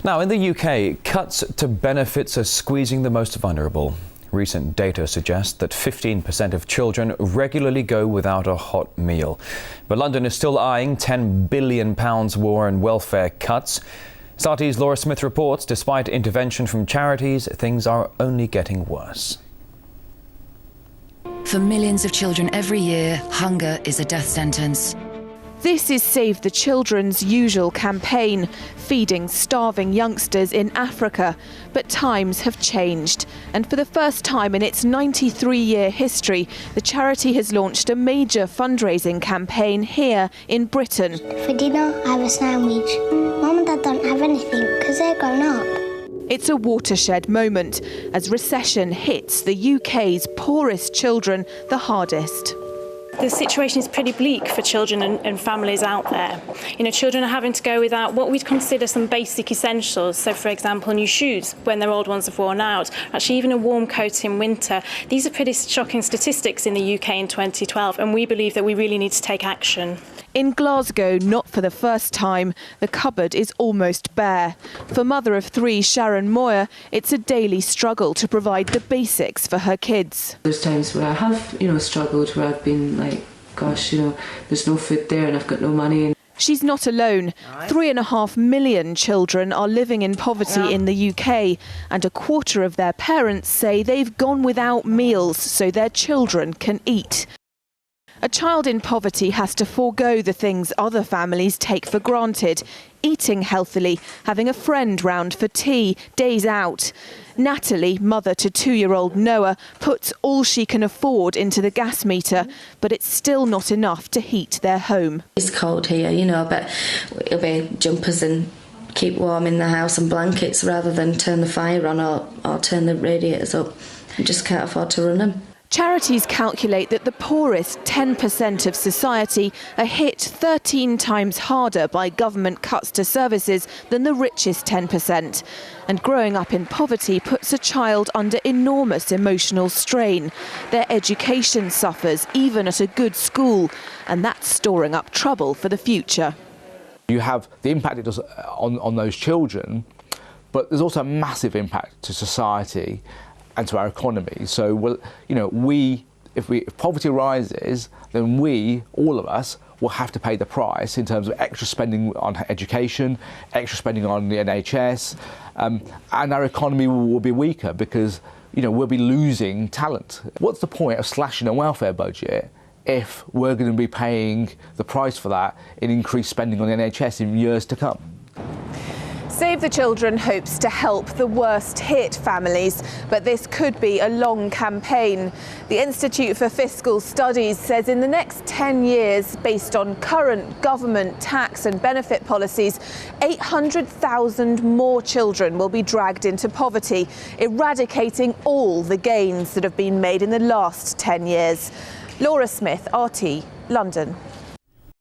Now, in the UK, cuts to benefits are squeezing the most vulnerable. Recent data suggests that 15% of children regularly go without a hot meal. But London is still eyeing £10 billion war and welfare cuts. SRT's Laura Smith reports, despite intervention from charities, things are only getting worse. For millions of children every year, hunger is a death sentence. This is Save the Children's usual campaign, feeding starving youngsters in Africa. But times have changed, and for the first time in its 93-year history, the charity has launched a major fundraising campaign here in Britain. For dinner, I have a sandwich. Mum and Dad don't have anything because they're grown up. It's a watershed moment as recession hits the UK's poorest children the hardest. The situation is pretty bleak for children and families out there. You know, children are having to go without what we'd consider some basic essentials. So, for example, new shoes when their old ones have worn out, actually even a warm coat in winter. These are pretty shocking statistics in the UK in 2012, and we believe that we really need to take action. In Glasgow, not for the first time, the cupboard is almost bare. For mother of three, Sharon Moyer, it's a daily struggle to provide the basics for her kids. There's times where I have, struggled, where I've been like, gosh, there's no food there and I've got no money. She's not alone. 3.5 million children are living in poverty in the UK, and a quarter of their parents say they've gone without meals so their children can eat. A child in poverty has to forego the things other families take for granted. Eating healthily, having a friend round for tea, days out. Natalie, mother to 2-year-old Noah, puts all she can afford into the gas meter, but it's still not enough to heat their home. It's cold here, but it'll be jumpers and keep warm in the house and blankets rather than turn the fire on or turn the radiators up. I just can't afford to run them. Charities calculate that the poorest 10% of society are hit 13 times harder by government cuts to services than the richest 10%. And growing up in poverty puts a child under enormous emotional strain. Their education suffers, even at a good school, and that's storing up trouble for the future. You have the impact it does on those children, but there's also a massive impact to society and to our economy. So, if poverty rises, then all of us, will have to pay the price in terms of extra spending on education, extra spending on the NHS, and our economy will be weaker because, we'll be losing talent. What's the point of slashing a welfare budget if we're going to be paying the price for that in increased spending on the NHS in years to come? Save the Children hopes to help the worst hit families, but this could be a long campaign. The Institute for Fiscal Studies says in the next 10 years, based on current government tax and benefit policies, 800,000 more children will be dragged into poverty, eradicating all the gains that have been made in the last 10 years. Laura Smith, RT, London.